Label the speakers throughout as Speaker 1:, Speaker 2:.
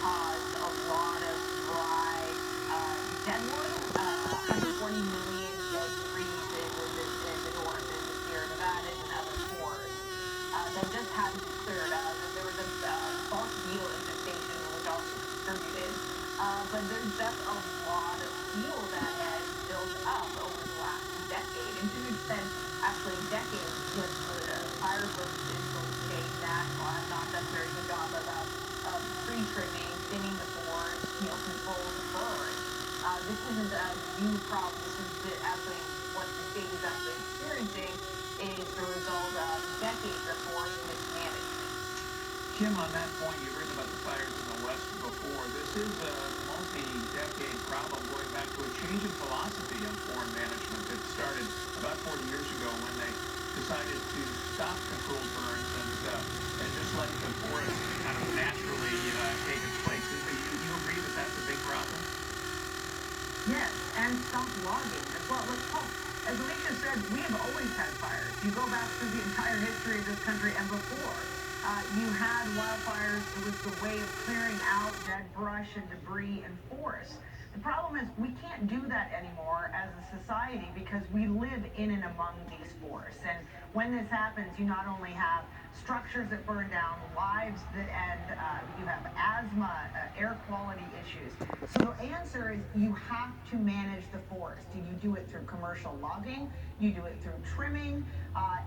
Speaker 1: caused a lot of dry deadwood, 140 million dead trees in the north, in the Sierra Nevadas and other forests that just had to be cleared. There was a bark beetle infestation, which also contributed. But there's just a lot of fuel that has built up over the last decade, and to an extent, actually decades, because the fire service is going to stay national, have not done a very good job of tree trimming, thinning the forest, control the birds. This isn't a new problem. This is actually what the state is actually experiencing is the result of decades of forest mismanagement.
Speaker 2: Kim, on that point, you've written about the fires in the West before. This is a multi-decade problem going back to a change in philosophy on forest management that started about 40 years ago when they decided to stop controlled burns and just let the forest kind of naturally take its place. You agree that that's a big problem?
Speaker 1: Yes, and stop logging as well. As Alicia said, we have always had fires. You go back through the entire history of this country and before. You had wildfires. It was the way of clearing out dead brush and debris and forests. The problem is we can't do that anymore as a society because we live in and among these forests. And when this happens, you not only have structures that burn down, lives that end, you have asthma, air quality issues. So the answer is you have to manage the forest. You do it through commercial logging, you do it through trimming,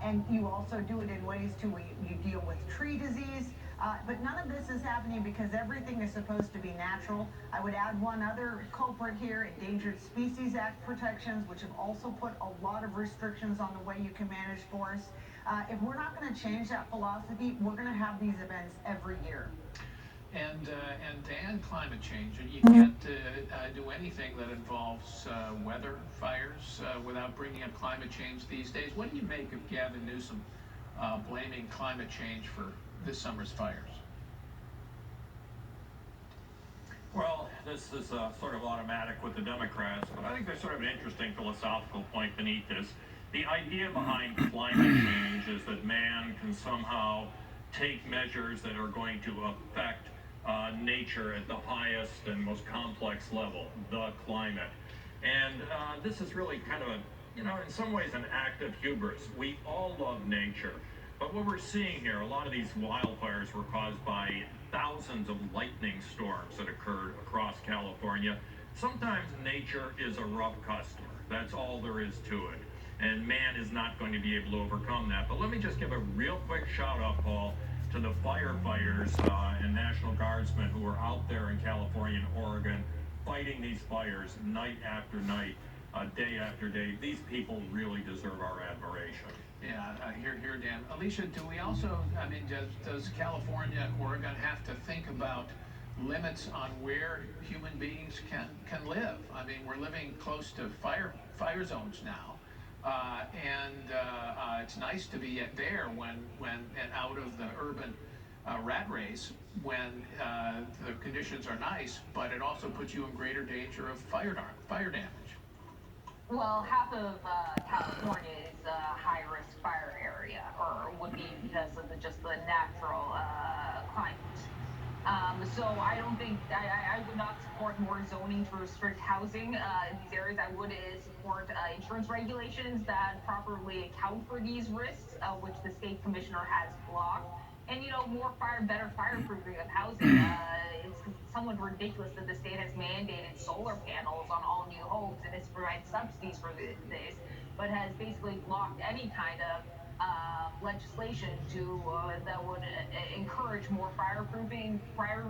Speaker 1: and you also do it in ways too where you deal with tree disease. But none of this is happening because everything is supposed to be natural. I would add one other culprit here, Endangered Species Act protections, which have also put a lot of restrictions on the way you can manage forests. If we're not going to change that philosophy, we're going to have these events every year.
Speaker 2: And to end climate change, you can't do anything that involves weather fires without bringing up climate change these days. What do you make of Gavin Newsom blaming climate change for this summer's fires?
Speaker 3: Well, this is sort of automatic with the Democrats, but I think there's sort of an interesting philosophical point beneath this. The idea behind climate change is that man can somehow take measures that are going to affect nature at the highest and most complex level, the climate. And this is really kind of in some ways an act of hubris. We all love nature. But what we're seeing here, a lot of these wildfires were caused by thousands of lightning storms that occurred across California. Sometimes nature is a rough customer. That's all there is to it. And man is not going to be able to overcome that. But let me just give a real quick shout out, Paul, to the firefighters and National Guardsmen who are out there in California and Oregon fighting these fires night after night, day after day. These people really deserve our admiration.
Speaker 2: Yeah, here, Dan. Alicia, do we also, does California and Oregon have to think about limits on where human beings can live? I mean, we're living close to fire zones now. It's nice to be there when and out of the urban rat race when the conditions are nice, but it also puts you in greater danger of fire damage.
Speaker 1: Well, half of California is a high-risk fire area, or would be because of just the natural climate. So I don't think I would not support more zoning to restrict housing in these areas. I would support insurance regulations that properly account for these risks, which the state commissioner has blocked. And more better fireproofing of housing. It's somewhat ridiculous that the state has mandated solar panels on all new homes and has provided subsidies for this, but has basically blocked any kind of legislation that would encourage more fireproofing, fire